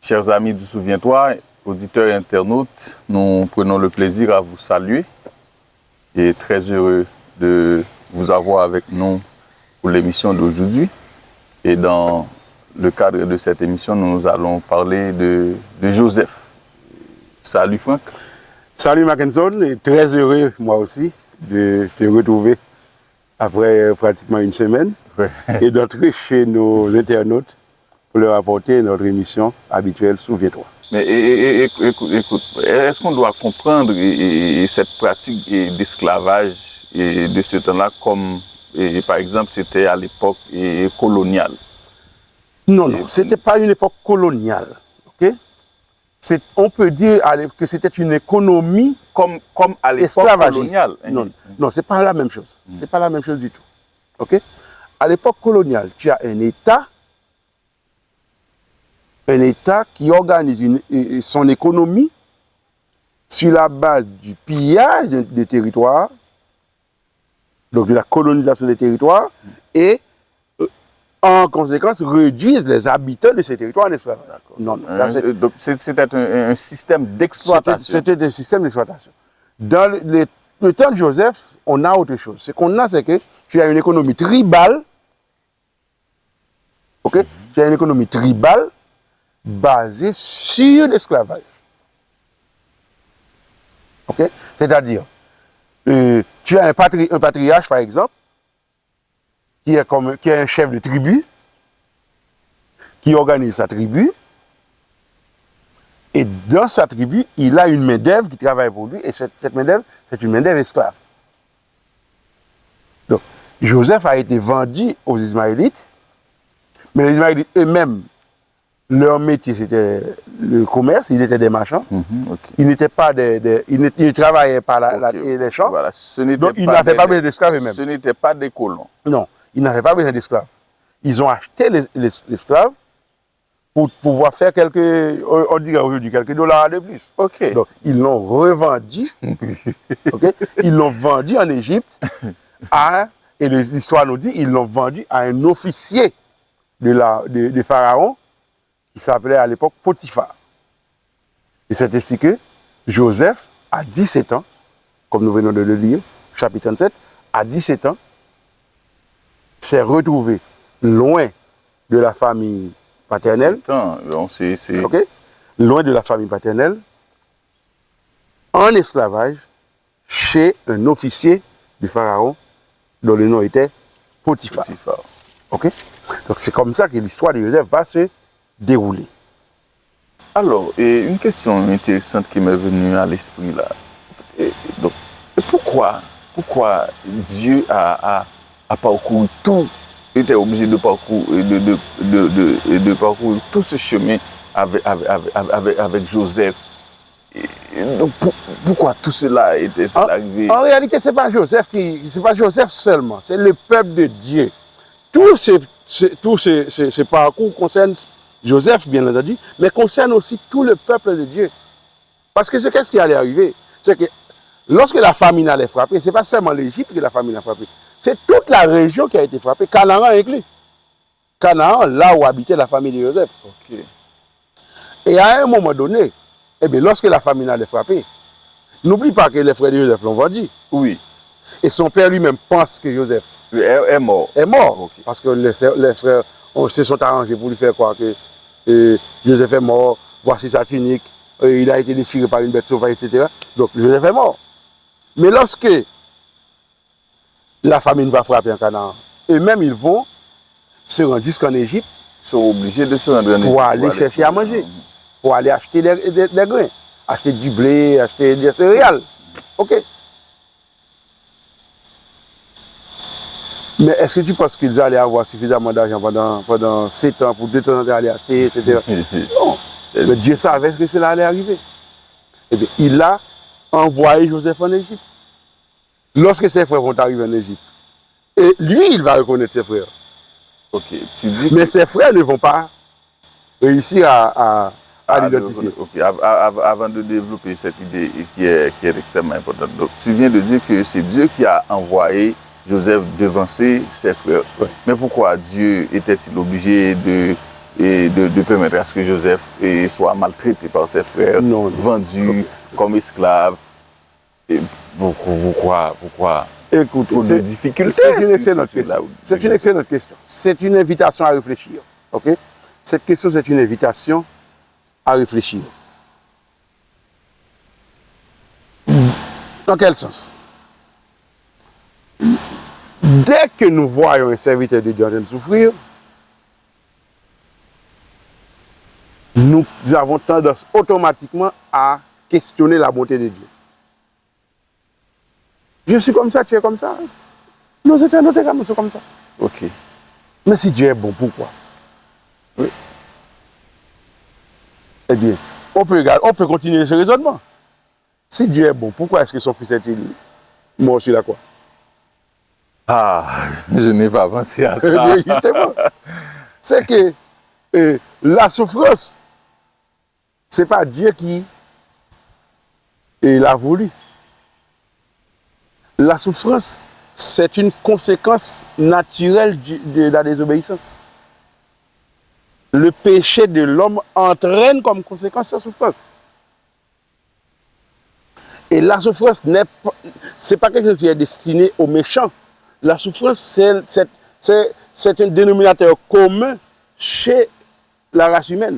Chers amis du Souviens-toi, auditeurs et internautes, nous prenons le plaisir à vous saluer et très heureux de vous avoir avec nous pour l'émission d'aujourd'hui. Et dans le cadre de cette émission, nous allons parler de Joseph. Salut Franck. Salut Mackinson, et très heureux moi aussi de te retrouver après pratiquement une semaine et d'entrer chez nos internautes pour leur apporter notre émission habituelle Souviens-toi. Mais écoute, est-ce qu'on doit comprendre cette pratique d'esclavage de ce temps-là comme, par exemple, c'était à l'époque coloniale? Non, ce n'était pas une époque coloniale. Okay? On peut dire que c'était une économie comme à l'époque coloniale. Non, ce n'est pas la même chose. Ce n'est pas la même chose du tout. Okay? À l'époque coloniale, tu as un État qui organise son économie sur la base du pillage des territoires, donc de la colonisation des territoires, et en conséquence réduisent les habitants de ces territoires en esclavage. Donc c'était un système d'exploitation. C'était un système d'exploitation. Dans le temps de Joseph, on a autre chose. Ce qu'on a, c'est que tu as une économie tribale, ok? Tu as une économie tribale basée sur l'esclavage. Ok? C'est-à-dire, tu as un patriarche, par exemple, qui est un chef de tribu, qui organise sa tribu, et dans sa tribu, il a une main-d'œuvre qui travaille pour lui, et cette main-d'œuvre, c'est une main-d'œuvre esclave. Donc, Joseph a été vendu aux Ismaélites, mais les Ismaélites eux-mêmes, leur métier, c'était le commerce, ils étaient des marchands. Okay. Ils n'étaient pas ils ne travaillaient pas les champs. Voilà, donc, ils n'avaient pas besoin d'esclaves eux-mêmes. Ce n'étaient pas des colons. Non, ils n'avaient pas besoin d'esclaves. Ils ont acheté l'esclave pour pouvoir faire on dirait aujourd'hui, quelques dollars de plus. Okay. Donc, ils l'ont revendu. Okay? Ils l'ont vendu en Égypte et l'histoire nous dit, ils l'ont vendu à un officier de Pharaon, qui s'appelait à l'époque Potiphar. Et c'est ainsi que Joseph, à 17 ans, comme nous venons de le lire, chapitre 37, à 17 ans, s'est retrouvé loin de la famille paternelle. 17 ans, okay? Loin de la famille paternelle, en esclavage, chez un officier du Pharaon, dont le nom était Potiphar. Okay? Donc c'est comme ça que l'histoire de Joseph va se dérouler. Alors, une question intéressante qui m'est venue à l'esprit là. Donc, pourquoi Dieu a parcouru tout, était obligé de parcourir, de parcourir tout ce chemin avec Joseph? Donc, pourquoi tout cela est arrivé? En réalité, ce n'est pas Joseph seulement, c'est le peuple de Dieu. Tout ce parcours concerne Joseph, bien entendu, mais concerne aussi tout le peuple de Dieu. Parce que qu'est-ce qui allait arriver? C'est que lorsque la famine allait frapper, ce n'est pas seulement l'Égypte que la famine a frappé, c'est toute la région qui a été frappée, Canaan inclus. Canaan, là où habitait la famille de Joseph. Okay. Et à un moment donné, lorsque la famine allait frapper, n'oublie pas que les frères de Joseph l'ont vendu. Oui. Et son père lui-même pense que Joseph est mort. Okay. Parce que les frères se sont arrangés pour lui faire croire que Joseph est mort, voici sa tunique, il a été déchiré par une bête sauvage, etc. Donc Joseph est mort. Mais lorsque la famine va frapper en Canaan, eux-mêmes ils vont se rendre jusqu'en Égypte. Ils sont obligés de se rendre en Égypte. Pour aller chercher à manger, pour aller acheter des grains, acheter du blé, acheter des céréales. Ok. Mais est-ce que tu penses qu'ils allaient avoir suffisamment d'argent pendant 7 ans pour de temps en temps aller acheter, etc. Non. Mais Dieu savait que cela allait arriver. Eh bien, il a envoyé Joseph en Égypte. Lorsque ses frères vont arriver en Égypte, et lui, il va reconnaître ses frères. Okay. Mais ses frères ne vont pas réussir à l'identifier. Okay. Avant de développer cette idée qui est extrêmement importante, donc, tu viens de dire que c'est Dieu qui a envoyé Joseph devancer ses frères. Ouais. Mais pourquoi Dieu était-il obligé de de permettre à ce que Joseph soit maltraité par ses frères, Non. vendu comme esclave. Et pourquoi Écoutez, trop de difficultés? c'est une excellente question. C'est une excellente question. C'est une invitation à réfléchir. Ok? Cette question, c'est une invitation à réfléchir. Dans quel sens? Dès que nous voyons un serviteur de Dieu en train de souffrir, nous avons tendance automatiquement à questionner la bonté de Dieu. Je suis comme ça, tu es comme ça. Nous étions notre cas, nous sommes comme ça. Ok. Mais si Dieu est bon, pourquoi? Oui. Eh bien, on peut continuer ce raisonnement. Si Dieu est bon, pourquoi est-ce que son fils est-il mort sur la croix? Ah, je n'ai pas pensé à ça. Eh bien, justement, c'est que la souffrance, ce n'est pas Dieu qui l'a voulu. La souffrance, c'est une conséquence naturelle de la désobéissance. Le péché de l'homme entraîne comme conséquence la souffrance. Et la souffrance, c'est pas quelque chose qui est destiné aux méchants. La souffrance, c'est un dénominateur commun chez la race humaine.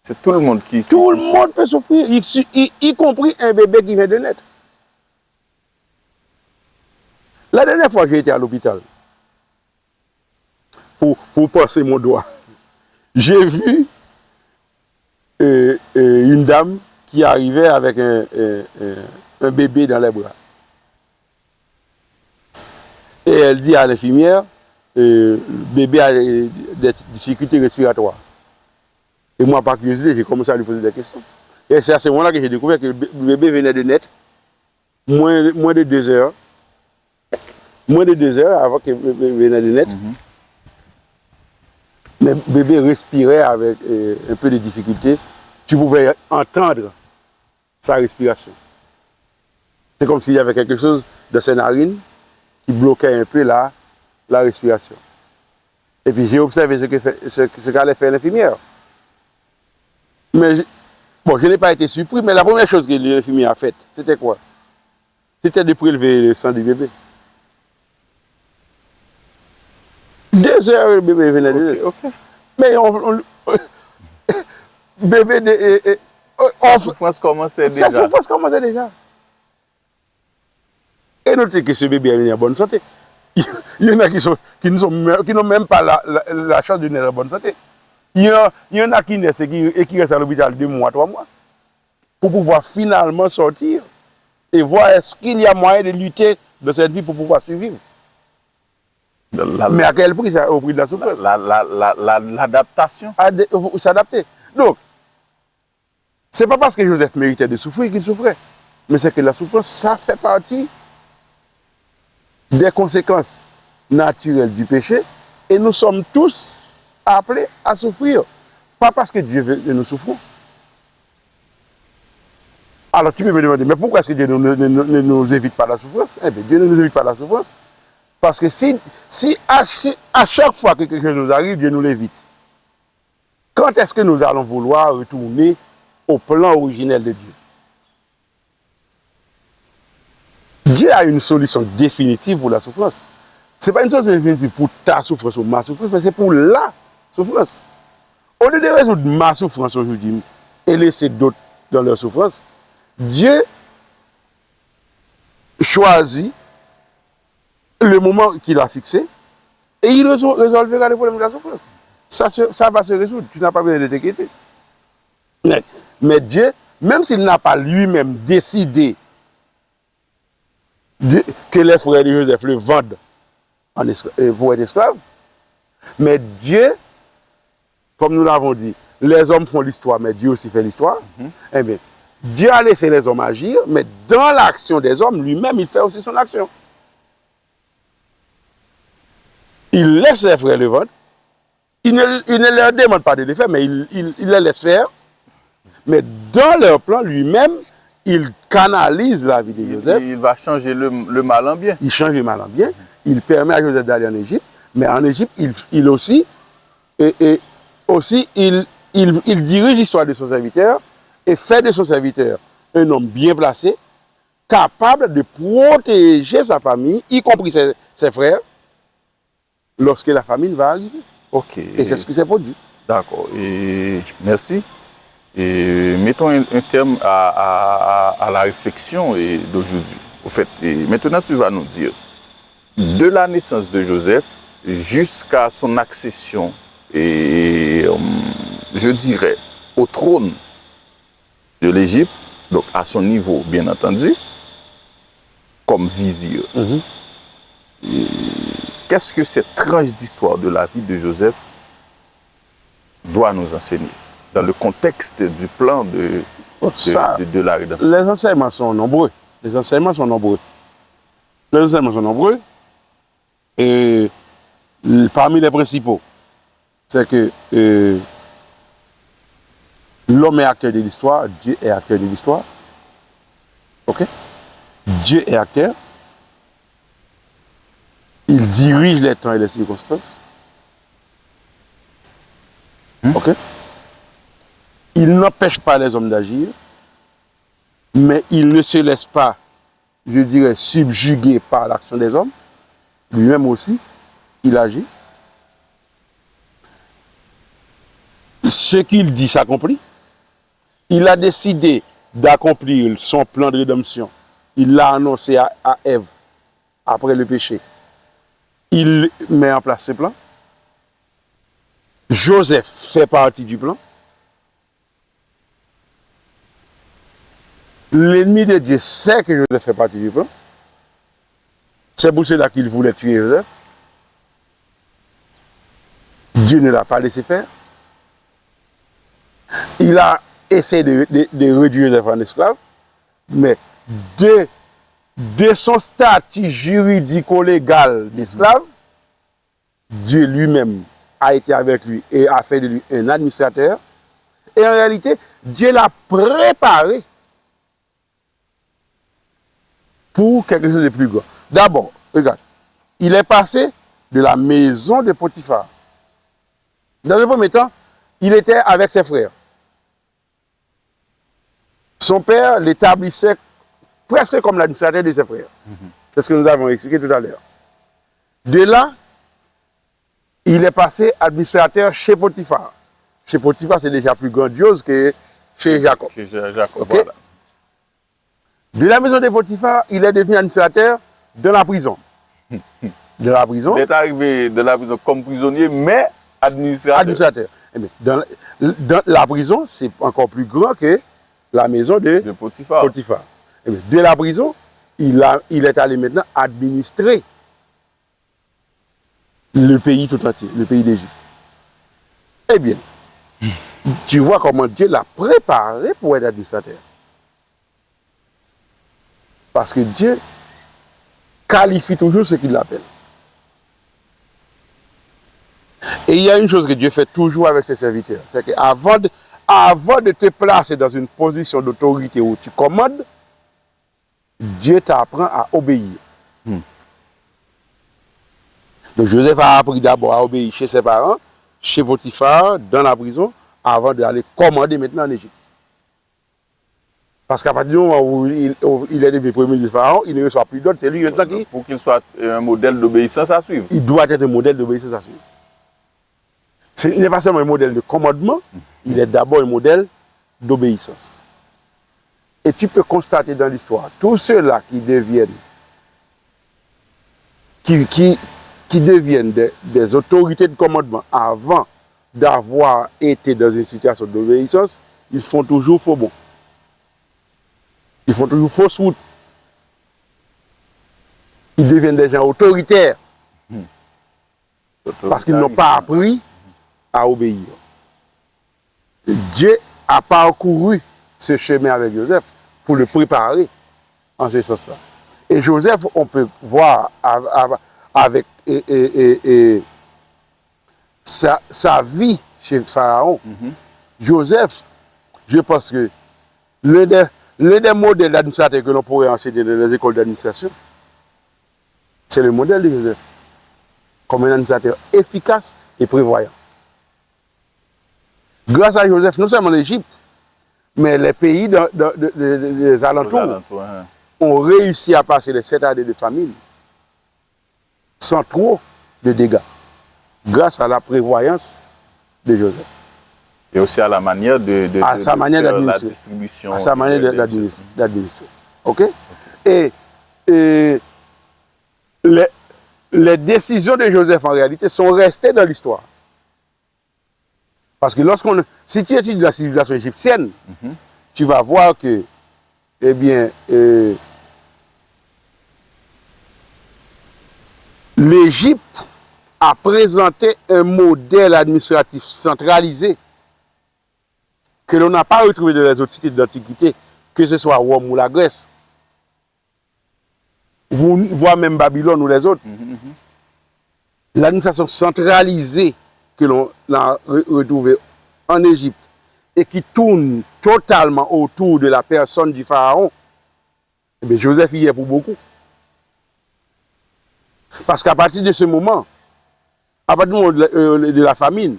C'est tout le monde qui Tout le monde peut souffrir, y compris un bébé qui vient de naître. La dernière fois que j'ai été à l'hôpital pour passer mon doigt, j'ai vu une dame qui arrivait avec un bébé dans les bras. Et elle dit à l'infirmière, le bébé a des difficultés respiratoires. Et moi, par curiosité, j'ai commencé à lui poser des questions. Et c'est à ce moment-là que j'ai découvert que le bébé venait de naître, moins de 2 heures. Moins de 2 heures avant que le bébé venait de naître. Mais le bébé respirait avec un peu de difficulté. Tu pouvais entendre sa respiration. C'est comme s'il y avait quelque chose dans ses narines qui bloquait un peu la respiration. Et puis j'ai observé ce qu'allait faire l'infirmière. Mais je n'ai pas été surpris, mais la première chose que l'infirmière a faite, c'était quoi? C'était de prélever le sang du bébé. 2 heures, le bébé venait de naître. Ok. Mais bébé sa souffrance commençait déjà. Sa souffrance commençait déjà. Et notez que ce bébé est en bonne santé. Il y en a qui n'ont même pas la chance de naître en bonne santé. Il y en a qui naissent et qui restent à l'hôpital 2 mois, 3 mois, pour pouvoir finalement sortir et voir est-ce qu'il y a moyen de lutter de cette vie pour pouvoir survivre. Mais à quel prix? Au prix de la souffrance. L'adaptation. S'adapter. Donc, c'est pas parce que Joseph méritait de souffrir qu'il souffrait, mais c'est que la souffrance, ça fait partie des conséquences naturelles du péché, et nous sommes tous appelés à souffrir. Pas parce que Dieu veut que nous souffrons. Alors tu peux me demander, mais pourquoi est-ce que Dieu ne nous évite pas la souffrance? Eh bien, Dieu ne nous évite pas la souffrance. Parce que si à chaque fois que quelque chose nous arrive, Dieu nous l'évite. Quand est-ce que nous allons vouloir retourner au plan originel de Dieu? Dieu a une solution définitive pour la souffrance. Ce n'est pas une solution définitive pour ta souffrance ou ma souffrance, mais c'est pour la souffrance. Au lieu de résoudre ma souffrance aujourd'hui et laisser d'autres dans leur souffrance, Dieu choisit le moment qu'il a fixé et il résolvera le problème de la souffrance. Ça va se résoudre, tu n'as pas besoin de t'inquiéter. Mais Dieu, même s'il n'a pas lui-même décidé que les frères de Joseph le vendent pour être esclaves, mais Dieu, comme nous l'avons dit, les hommes font l'histoire, mais Dieu aussi fait l'histoire. Eh bien, Dieu a laissé les hommes agir, mais dans l'action des hommes, lui-même, il fait aussi son action. Il laisse les frères le vendre. Il ne leur demande pas de le faire, mais il les laisse faire. Mais dans leur plan, lui-même, il canalise la vie de Joseph. Il va changer le mal en bien. Il change le mal en bien. Il permet à Joseph d'aller en Égypte. Mais en Égypte, il aussi aussi, il dirige l'histoire de son serviteur et fait de son serviteur un homme bien placé, capable de protéger sa famille, y compris ses frères, lorsque la famine va arriver. Ok. Et c'est ce qui s'est produit. D'accord. Et merci. Et mettons un terme à la réflexion d'aujourd'hui. Au fait, maintenant tu vas nous dire, de la naissance de Joseph jusqu'à son accession, et je dirais, au trône de l'Égypte, donc à son niveau, bien entendu, comme vizir. Qu'est-ce que cette tranche d'histoire de la vie de Joseph doit nous enseigner dans le contexte du plan de la rédemption? Les enseignements sont nombreux. Les enseignements sont nombreux. Et parmi les principaux, c'est que l'homme est acteur de l'histoire, Dieu est acteur de l'histoire. Ok? Dieu est acteur. Il dirige les temps et les circonstances. Ok? Il n'empêche pas les hommes d'agir, mais il ne se laisse pas, je dirais, subjuguer par l'action des hommes. Lui-même aussi, il agit. Ce qu'il dit s'accomplit. Il a décidé d'accomplir son plan de rédemption. Il l'a annoncé à Ève après le péché. Il met en place ce plan. Joseph fait partie du plan. L'ennemi de Dieu sait que Joseph fait partie du plan. C'est pour cela qu'il voulait tuer Joseph. Dieu ne l'a pas laissé faire. Il a essayé de réduire Joseph en esclave, mais de son statut juridico-légal d'esclave, Dieu lui-même a été avec lui et a fait de lui un administrateur. Et en réalité, Dieu l'a préparé pour quelque chose de plus grand. D'abord, regarde, il est passé de la maison de Potiphar. Dans le premier temps, il était avec ses frères. Son père l'établissait presque comme l'administrateur de ses frères. C'est ce que nous avons expliqué tout à l'heure. De là, il est passé administrateur chez Potiphar. Chez Potiphar, c'est déjà plus grandiose que chez Jacob. Chez Jacob, Okay? voilà. De la maison de Potiphar, il est devenu administrateur de la prison. De la prison. Il est arrivé de la prison comme prisonnier, mais administrateur. Administrateur. Eh bien, dans la prison, c'est encore plus grand que la maison de Potiphar. Potiphar. Eh bien, de la prison, il est allé maintenant administrer le pays tout entier, le pays d'Égypte. Eh bien, tu vois comment Dieu l'a préparé pour être administrateur. Parce que Dieu qualifie toujours ce qu'il appelle. Et il y a une chose que Dieu fait toujours avec ses serviteurs, c'est qu'avant de te placer dans une position d'autorité où tu commandes, Dieu t'apprend à obéir. Donc Joseph a appris d'abord à obéir chez ses parents, chez Potiphar, dans la prison, avant d'aller commander maintenant en Égypte. Parce qu'à partir du moment où il est devenu premier ministre Pharaon, il ne reçoit plus d'autres, c'est lui maintenant qui... Pour qu'il soit un modèle d'obéissance à suivre. Il doit être un modèle d'obéissance à suivre. Il n'est pas seulement un modèle de commandement, il est d'abord un modèle d'obéissance. Et tu peux constater dans l'histoire, tous ceux-là qui deviennent, qui deviennent des autorités de commandement avant d'avoir été dans une situation d'obéissance, ils font toujours faux bon. Ils font toujours fausse route. Ils deviennent des gens autoritaires. Parce qu'ils n'ont pas appris à obéir. Dieu a parcouru ce chemin avec Joseph pour le préparer en ce sens-là. Et Joseph, on peut voir avec sa vie chez Pharaon. Joseph, je pense que l'un des modèles d'administrateur que l'on pourrait enseigner dans les écoles d'administration, c'est le modèle de Joseph, comme un administrateur efficace et prévoyant. Grâce à Joseph, non seulement l'Égypte, mais les pays des alentours ont réussi à passer les 7 années de famine sans trop de dégâts, grâce à la prévoyance de Joseph. Et aussi à la manière à sa manière faire la d'administrer. distribution. À sa manière d'administrer. OK? Et les décisions de Joseph, en réalité, sont restées dans l'histoire. Parce que si tu étudies la civilisation égyptienne, tu vas voir que, eh bien, l'Égypte a présenté un modèle administratif centralisé que l'on n'a pas retrouvé dans les autres cités de l'Antiquité, que ce soit Rome ou la Grèce, voire même Babylone ou les autres. L'administration centralisée que l'on a retrouvée en Égypte et qui tourne totalement autour de la personne du pharaon, eh bien, Joseph y est pour beaucoup. Parce qu'à partir de ce moment, à partir du moment de la famine,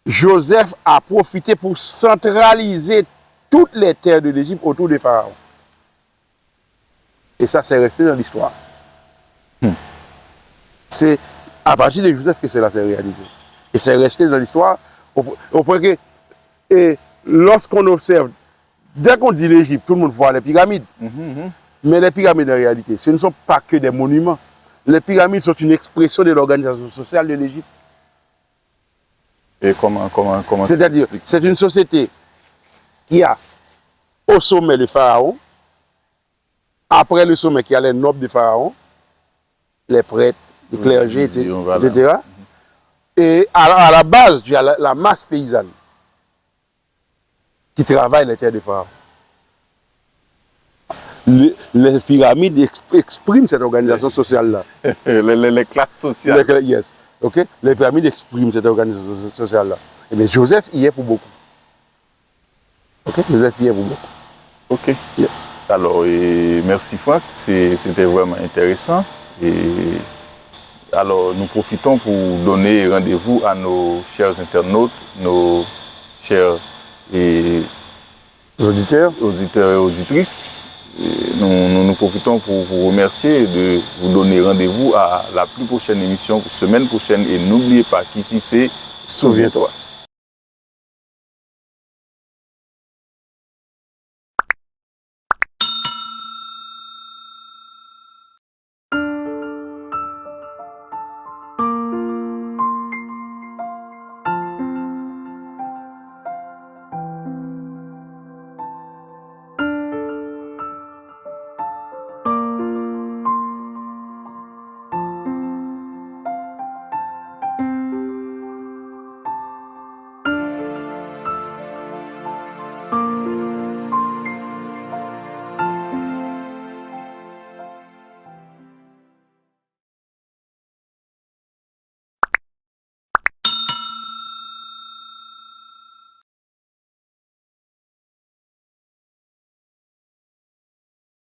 Joseph a profité pour centraliser toutes les terres de l'Égypte autour des pharaons. Et ça, c'est resté dans l'histoire. C'est à partir de Joseph que cela s'est réalisé. Et c'est resté dans l'histoire au point que, lorsqu'on observe, dès qu'on dit l'Égypte, tout le monde voit les pyramides. Mais les pyramides, en réalité, ce ne sont pas que des monuments. Les pyramides sont une expression de l'organisation sociale de l'Égypte. Et comment c'est-à-dire, c'est une société qui a au sommet le pharaon, après le sommet qui a les nobles du pharaon, les prêtres, le clergé, etc. Et à la base, tu as la masse paysanne qui travaille les terres des pharaons. Les pyramides expriment cette organisation sociale-là. les classes sociales. Yes. Okay? Les pyramides expriment cette organisation sociale-là. Et bien, Joseph y est pour beaucoup. Okay? Joseph y est pour beaucoup. Ok. Yes. Alors, merci Franck, c'était vraiment intéressant. Et alors, nous profitons pour donner rendez-vous à nos chers internautes, nos chers auditeurs et auditrices. Nous profitons pour vous remercier et de vous donner rendez-vous à la plus prochaine émission, semaine prochaine. Et n'oubliez pas qu'ici, c'est Souviens-toi.